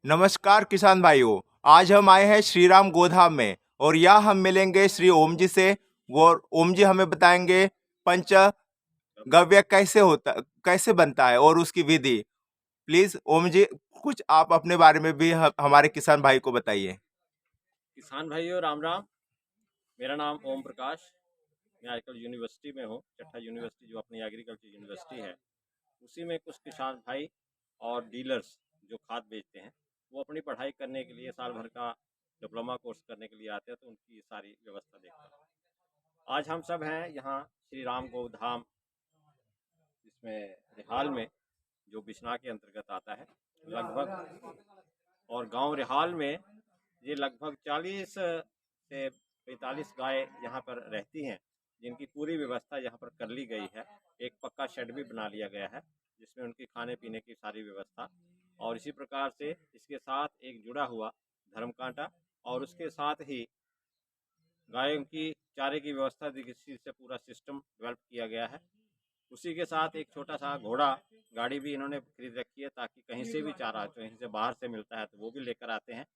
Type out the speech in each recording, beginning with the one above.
नमस्कार किसान भाइयों। आज हम आए हैं श्री राम गोधाम में और यहाँ हम मिलेंगे श्री ओम जी से। वो ओम जी हमें बताएंगे पंचगव्य कैसे बनता है और उसकी विधि। प्लीज ओम जी, कुछ आप अपने बारे में भी हमारे किसान भाई को बताइए। किसान भाइयों राम राम। मेरा नाम ओम प्रकाश। मैं आजकल यूनिवर्सिटी में हूँ, चट्टा यूनिवर्सिटी जो अपनी एग्रीकल्चर यूनिवर्सिटी है, उसी में कुछ किसान भाई और डीलर्स जो खाद बेचते हैं वो अपनी पढ़ाई करने के लिए साल भर का डिप्लोमा कोर्स करने के लिए आते हैं, तो उनकी ये सारी व्यवस्था देखता हूँ। आज हम सब हैं यहाँ श्री राम गोधाम, जिसमें रिहाल में, जो बिश्ना के अंतर्गत आता है लगभग, और गांव रिहाल में ये लगभग 40 से 45 गाय यहाँ पर रहती हैं, जिनकी पूरी व्यवस्था यहाँ पर कर ली गई है। एक पक्का शेड भी बना लिया गया है जिसमें उनकी खाने पीने की सारी व्यवस्था, और इसी प्रकार से इसके साथ एक जुड़ा हुआ धर्म कांटा, और उसके साथ ही गायों की चारे की व्यवस्था से पूरा सिस्टम डेवलप किया गया है। उसी के साथ एक छोटा सा घोड़ा गाड़ी भी इन्होंने खरीद रखी है, ताकि कहीं से भी चारा कहीं से बाहर से मिलता है तो वो भी लेकर आते हैं,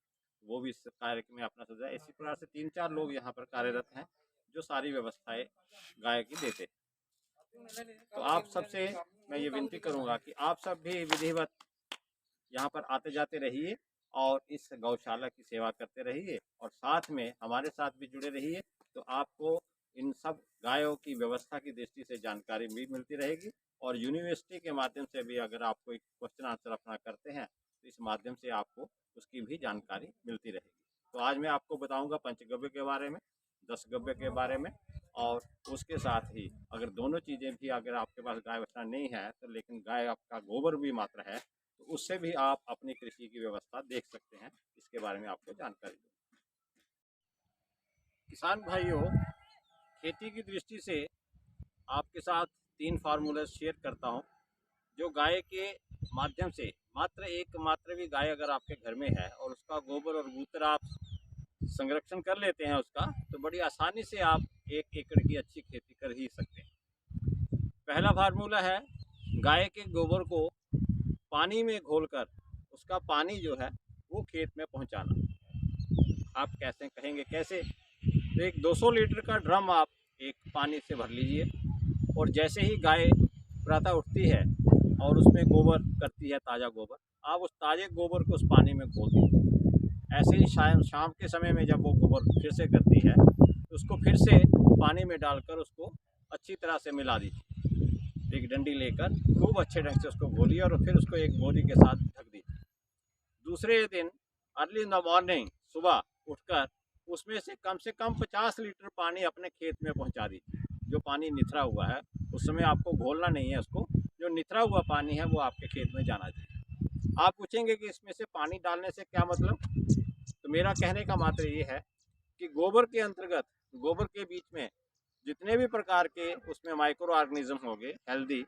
वो भी इस कार्य में अपना सजा। इसी प्रकार से 3-4 लोग यहाँ पर कार्यरत हैं जो सारी व्यवस्थाएं गाय की देते हैं। तो आप सबसे मैं ये विनती करूँगा कि आप सब भी विधिवत यहाँ पर आते जाते रहिए और इस गौशाला की सेवा करते रहिए, और साथ में हमारे साथ भी जुड़े रहिए, तो आपको इन सब गायों की व्यवस्था की दृष्टि से जानकारी भी मिलती रहेगी। और यूनिवर्सिटी के माध्यम से भी अगर आप कोई क्वेश्चन आंसर अपना करते हैं तो इस माध्यम से आपको उसकी भी जानकारी मिलती रहेगी। तो आज मैं आपको बताऊंगा पंचगव्य के बारे में, 10 गव्य के बारे में, और उसके साथ ही अगर दोनों चीज़ें भी, अगर आपके पास गाय बछड़ा नहीं है तो लेकिन गाय आपका गोबर भी मात्र है, तो उससे भी आप अपनी कृषि की व्यवस्था देख सकते हैं। इसके बारे में आपको जानकारी दूँ। किसान भाइयों, खेती की दृष्टि से आपके साथ 3 फार्मूले शेयर करता हूं, जो गाय के माध्यम से, मात्र भी गाय अगर आपके घर में है और उसका गोबर और मूत्र आप संरक्षण कर लेते हैं उसका, तो बड़ी आसानी से आप 1 एकड़ की अच्छी खेती कर ही सकते हैं। पहला फार्मूला है गाय के गोबर को पानी में घोलकर उसका पानी जो है वो खेत में पहुंचाना। आप कैसे कहेंगे कैसे? तो एक 200 लीटर का ड्रम आप एक पानी से भर लीजिए, और जैसे ही गाय प्रातः उठती है और उसमें गोबर करती है, ताज़ा गोबर, आप उस ताज़े गोबर को उस पानी में घोल दीजिए। ऐसे ही शाम के समय में जब वो गोबर फिर से करती है तो उसको फिर से पानी में डालकर उसको अच्छी तरह से मिला दीजिए। एक डंडी लेकर खूब अच्छे ढंग से उसको घोलिए और फिर उसको एक बोरी के साथ ढक दीजिए। दूसरे दिन अर्ली इन द मॉर्निंग, सुबह उठकर उसमें से कम 50 लीटर पानी अपने खेत में पहुंचा दीजिए। जो पानी निथरा हुआ है उस समय आपको घोलना नहीं है उसको, जो निथरा हुआ पानी है वो आपके खेत में जाना चाहिए। आप पूछेंगे कि इसमें से पानी डालने से क्या मतलब? तो मेरा कहने का मात्र ये है कि गोबर के अंतर्गत, गोबर के बीच में जितने भी प्रकार के उसमें माइक्रो ऑर्गेनिज्म होंगे हेल्दी,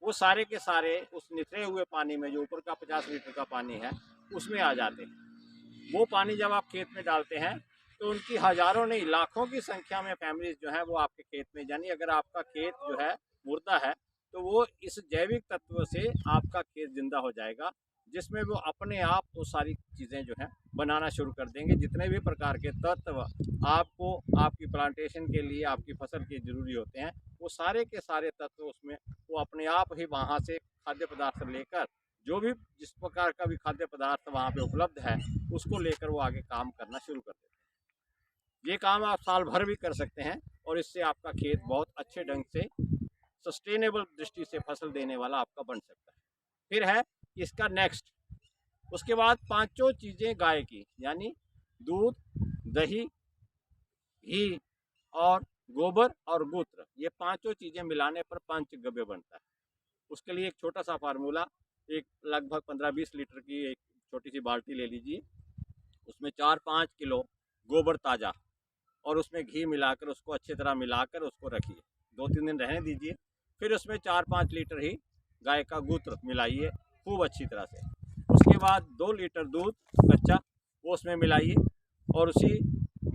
वो सारे के सारे उस निथरे हुए पानी में, जो ऊपर का 50 लीटर का पानी है, उसमें आ जाते हैं। वो पानी जब आप खेत में डालते हैं तो उनकी हजारों नहीं लाखों की संख्या में फैमिलीज जो है वो आपके खेत में, यानी अगर आपका खेत जो है मुर्दा है तो वो इस जैविक तत्व से आपका खेत जिंदा हो जाएगा, जिसमें वो अपने आप वो सारी चीज़ें जो है बनाना शुरू कर देंगे। जितने भी प्रकार के तत्व आपको आपकी प्लांटेशन के लिए, आपकी फसल के जरूरी होते हैं, वो सारे के सारे तत्व उसमें वो अपने आप ही वहाँ से खाद्य पदार्थ लेकर, जो भी जिस प्रकार का भी खाद्य पदार्थ वहाँ पे उपलब्ध है उसको लेकर वो आगे काम करना शुरू कर देते हैं। ये काम आप साल भर भी कर सकते हैं और इससे आपका खेत बहुत अच्छे ढंग से सस्टेनेबल दृष्टि से फसल देने वाला आपका बन सकता है। फिर है इसका नेक्स्ट, उसके बाद पांचों चीज़ें गाय की, यानी दूध, दही, घी और गोबर और मूत्र, ये पांचों चीज़ें मिलाने पर पंचगव्य बनता है। उसके लिए एक छोटा सा फार्मूला, एक लगभग 15-20 लीटर की एक छोटी सी बाल्टी ले लीजिए, उसमें 4-5 किलो गोबर ताज़ा और उसमें घी मिलाकर उसको अच्छी तरह मिलाकर उसको रखिए, 2-3 दिन रहने दीजिए। फिर उसमें 4-5 लीटर ही गाय का मूत्र मिलाइए खूब अच्छी तरह से। उसके बाद 2 लीटर दूध कच्चा वो उसमें मिलाइए, और उसी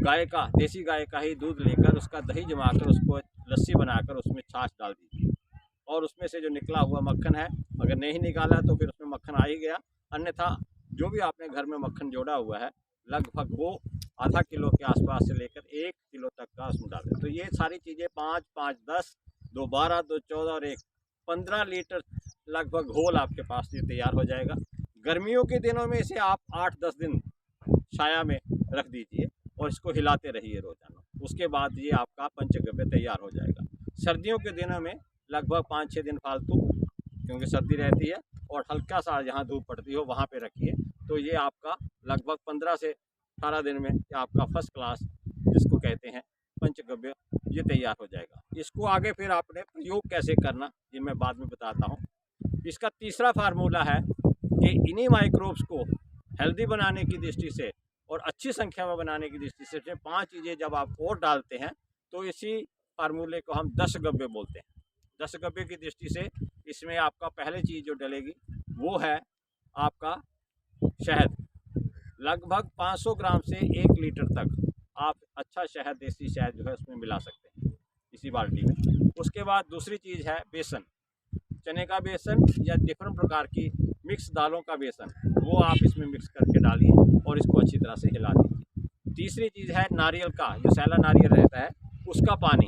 गाय का, देसी गाय का ही दूध लेकर उसका दही जमाकर उसको लस्सी बनाकर उसमें छाछ डाल दीजिए, और उसमें से जो निकला हुआ मक्खन है, अगर नहीं निकाला तो फिर उसमें मक्खन आ ही गया, अन्यथा जो भी आपने घर में मक्खन जोड़ा हुआ है लगभग वो आधा किलो के आसपास से लेकर 1 किलो तक का उसमें डालें। तो ये सारी चीज़ें 5, 5, 10, 2, 12, 2, 14 और 1, 15 लीटर लगभग घोल आपके पास ये तैयार हो जाएगा। गर्मियों के दिनों में इसे आप 8-10 दिन छाया में रख दीजिए और इसको हिलाते रहिए रोजाना। उसके बाद ये आपका पंचगव्य तैयार हो जाएगा। सर्दियों के दिनों में लगभग 5-6 दिन फालतू, क्योंकि सर्दी रहती है और हल्का सा जहाँ धूप पड़ती हो वहाँ पे रखिए, तो ये आपका लगभग 15 से 18 दिन में ये आपका फर्स्ट क्लास जिसको कहते हैं पंचगव्य ये तैयार हो जाएगा। इसको आगे फिर आपने प्रयोग कैसे करना ये मैं बाद में बताता हूँ। इसका तीसरा फार्मूला है कि इन्हीं माइक्रोब्स को हेल्दी बनाने की दृष्टि से और अच्छी संख्या में बनाने की दृष्टि से 5 चीज़ें जब आप और डालते हैं तो इसी फार्मूले को हम 10 गव्य बोलते हैं। 10 गव्य की दृष्टि से इसमें आपका पहली चीज़ जो डलेगी वो है आपका शहद। लगभग 500 ग्राम से 1 लीटर तक आप अच्छा शहद, देसी शहद जो है उसमें मिला सकते हैं इसी बाल्टी में। उसके बाद दूसरी चीज़ है बेसन, चने का बेसन या डिफरेंट प्रकार की मिक्स दालों का बेसन, वो आप इसमें मिक्स करके डालिए और इसको अच्छी तरह से हिला दीजिए। तीसरी चीज़ है नारियल का, जो सैला नारियल रहता है उसका पानी,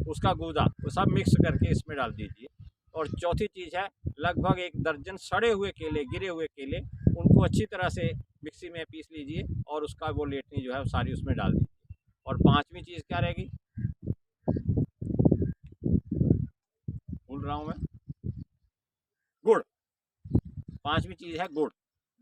उसका गूदा, वो सब मिक्स करके इसमें डाल दीजिए। और चौथी चीज़ है लगभग 1 दर्जन सड़े हुए केले, गिरे हुए केले, उनको अच्छी तरह से मिक्सी में पीस लीजिए और उसका वो लेटनी जो है वो सारी उसमें डाल दीजिए। और पांचवी चीज़ क्या रहेगी, भूल रहा हूँ मैं, गुड़। पांचवी चीज़ है गुड़।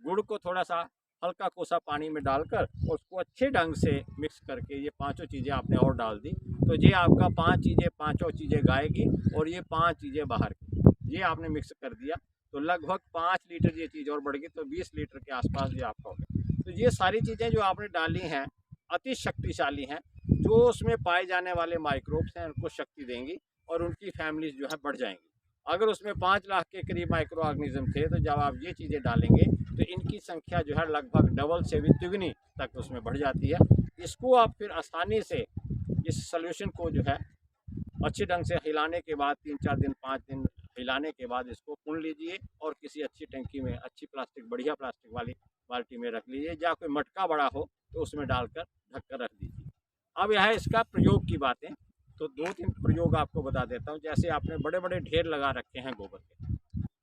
गुड़ को थोड़ा सा हल्का कोसा पानी में डालकर और उसको अच्छे ढंग से मिक्स करके ये पांचों चीज़ें आपने और डाल दी, तो ये आपका 5 चीज़ें, पांचों चीज़ें गायेगी और ये 5 चीज़ें बाहर की। ये आपने मिक्स कर दिया तो लगभग 5 लीटर ये चीज़ और बढ़ गई, तो 20 लीटर के आसपास ये आपका हो गया। तो ये सारी चीज़ें जो आपने डाली हैं अति शक्तिशाली हैं, जो उसमें पाए जाने वाले माइक्रोब्स हैं उनको शक्ति देंगी और उनकी फैमिलीज जो है बढ़ जाएंगी। अगर उसमें 5 लाख के करीब माइक्रो ऑर्गेनिज्म थे, तो जब आप ये चीज़ें डालेंगे तो इनकी संख्या जो है लगभग डबल से भी तिगुनी तक उसमें बढ़ जाती है। इसको आप फिर आसानी से इस सोल्यूशन को जो है अच्छे ढंग से हिलाने के बाद 3-4 दिन 5 दिन हिलाने के बाद इसको पुन लीजिए और किसी अच्छी टंकी में, अच्छी प्लास्टिक, बढ़िया प्लास्टिक वाली बाल्टी में रख लीजिए, या कोई मटका बड़ा हो तो उसमें डालकर ढक कर रख दीजिए। अब यह है इसका प्रयोग की बातें, तो 2-3 प्रयोग आपको बता देता हूँ। जैसे आपने बड़े बड़े ढेर लगा रखे हैं गोबर के,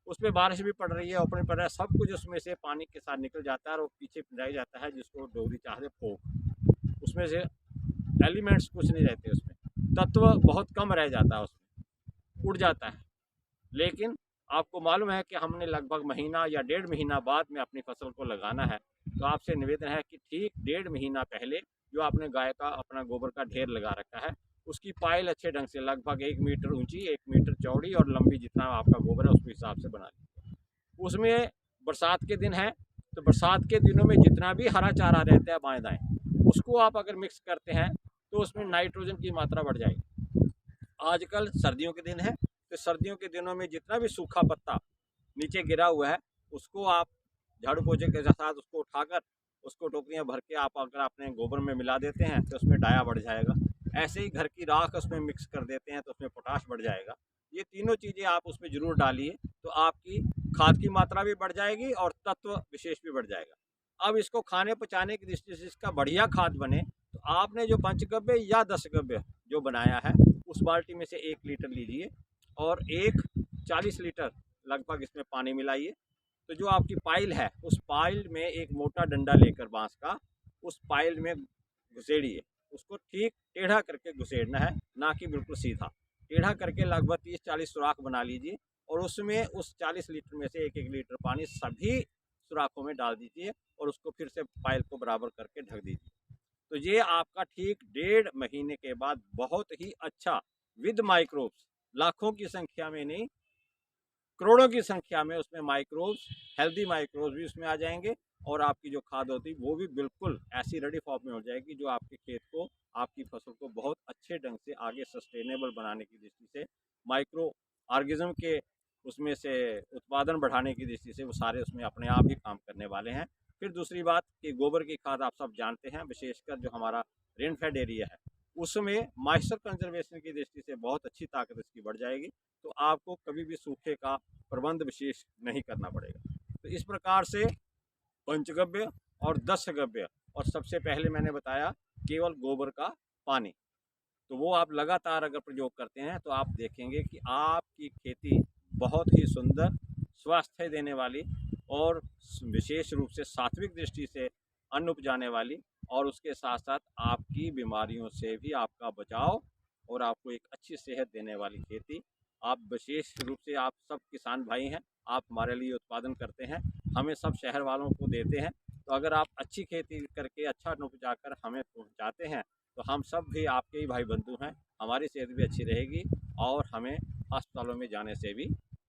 उसमें बारिश भी पड़ रही है, ऊपर पड़ रहा है, सब कुछ उसमें से पानी के साथ निकल जाता है और वो पीछे रह जाता है, जिसको डोगरी चाहते फोक। उसमें से एलिमेंट्स कुछ नहीं रहते, उसमें तत्व बहुत कम रह जाता है, उसमें उड़ जाता है। लेकिन आपको मालूम है कि हमने लगभग महीना या 1.5 महीना बाद में अपनी फसल को लगाना है, तो आपसे निवेदन है कि ठीक 1.5 महीना पहले जो आपने गाय का अपना गोबर का ढेर लगा रखा है, उसकी पाइल अच्छे ढंग से लगभग 1 मीटर ऊंची, 1 मीटर चौड़ी और लंबी, जितना आपका गोबर है उसके हिसाब से बना लीजिए। उसमें बरसात के दिन है तो बरसात के दिनों में जितना भी हरा चारा रहता है बाएं दाएं, उसको आप अगर मिक्स करते हैं तो उसमें नाइट्रोजन की मात्रा बढ़ जाएगी। आजकल सर्दियों के दिन है, तो सर्दियों के दिनों में जितना भी सूखा पत्ता नीचे गिरा हुआ है उसको आप झाड़ू पोछे के साथ उसको उठाकर उसको टोकरियाँ भर के आप अगर अपने गोबर में मिला देते हैं तो उसमें डाया बढ़ जाएगा। ऐसे ही घर की राख उसमें मिक्स कर देते हैं तो उसमें पोटाश बढ़ जाएगा। ये तीनों चीज़ें आप उसमें ज़रूर डालिए, तो आपकी खाद की मात्रा भी बढ़ जाएगी और तत्व विशेष भी बढ़ जाएगा। अब इसको खाने पचाने की दृष्टि से इसका बढ़िया खाद बने, तो आपने जो पंचगव्य या 10 गव्य जो बनाया है उस बाल्टी में से 1 लीटर लीजिए और 40 लीटर लगभग इसमें पानी मिलाइए। तो जो आपकी पाइल है उस पाइल में एक मोटा डंडा लेकर बांस का उस पाइल में घुसेड़िए। उसको ठीक टेढ़ा करके घुसेड़ना है, ना कि बिल्कुल सीधा। टेढ़ा करके लगभग 30-40 सुराख बना लीजिए और उसमें उस 40 लीटर में से 1-1 लीटर पानी सभी सुराखों में डाल दीजिए और उसको फिर से पाइल को बराबर करके ढक दीजिए। तो ये आपका ठीक 1.5 महीने के बाद बहुत ही अच्छा विद माइक्रोब्स, लाखों की संख्या में नहीं करोड़ों की संख्या में उसमें माइक्रोब्स, हेल्दी माइक्रोब्स भी उसमें आ जाएंगे और आपकी जो खाद होती वो भी बिल्कुल ऐसी रेडी फॉर्म में हो जाएगी जो आपके खेत को, आपकी फसल को बहुत अच्छे ढंग से आगे सस्टेनेबल बनाने की दृष्टि से, माइक्रो ऑर्गेनिज्म के उसमें से उत्पादन बढ़ाने की दृष्टि से वो सारे उसमें अपने आप ही काम करने वाले हैं। फिर दूसरी बात कि गोबर की खाद आप सब जानते हैं, विशेषकर जो हमारा रेन फेड एरिया है उसमें मॉइस्चर कंजर्वेशन की दृष्टि से बहुत अच्छी ताकत इसकी बढ़ जाएगी, तो आपको कभी भी सूखे का प्रबंध विशेष नहीं करना पड़ेगा। तो इस प्रकार से पंचगव्य और 10 गव्य, और सबसे पहले मैंने बताया केवल गोबर का पानी। तो वो आप लगातार अगर प्रयोग करते हैं तो आप देखेंगे कि आपकी खेती बहुत ही सुंदर, स्वास्थ्य देने वाली और विशेष रूप से सात्विक दृष्टि से अन्न उपजाने वाली, और उसके साथ साथ आपकी बीमारियों से भी आपका बचाव और आपको एक अच्छी सेहत देने वाली खेती। आप विशेष रूप से आप सब किसान भाई हैं, आप हमारे लिए उत्पादन करते हैं, हमें सब शहर वालों को देते हैं। तो अगर आप अच्छी खेती करके अच्छा अन्न उपजाकर हमें पहुंचाते हैं तो हम सब भी आपके ही भाई बंधु हैं, हमारी सेहत भी अच्छी रहेगी और हमें अस्पतालों में जाने से भी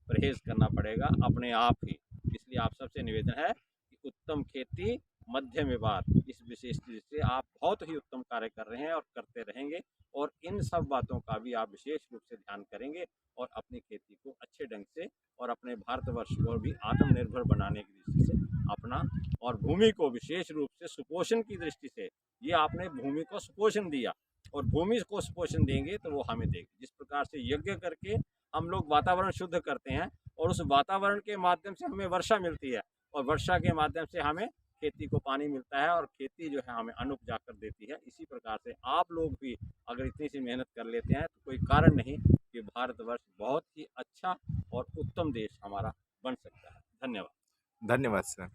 परहेज़ करना पड़ेगा अपने आप ही। इसलिए आप सबसे निवेदन है कि उत्तम खेती, मध्यम व्यापार, इस विशेष चीज़ से आप बहुत ही उत्तम कार्य कर रहे हैं और करते रहेंगे, और इन सब बातों का भी आप विशेष रूप से ध्यान करेंगे और अपनी खेती को अच्छे ढंग से और अपने भारतवर्ष को भी आत्मनिर्भर बनाने की दृष्टि से अपना, और भूमि को विशेष रूप से सुपोषण की दृष्टि से, ये आपने भूमि को सुपोषण दिया और भूमि को सुपोषण देंगे तो वो हमें देगी। जिस प्रकार से यज्ञ करके हम लोग वातावरण शुद्ध करते हैं और उस वातावरण के माध्यम से हमें वर्षा मिलती है, और वर्षा के माध्यम से हमें खेती को पानी मिलता है, और खेती जो है हमें अन्न उपजा कर देती है। इसी प्रकार से आप लोग भी अगर इतनी सी मेहनत कर लेते हैं तो कोई कारण नहीं कि भारतवर्ष बहुत ही अच्छा और उत्तम देश हमारा बन सकता है। धन्यवाद। धन्यवाद सर।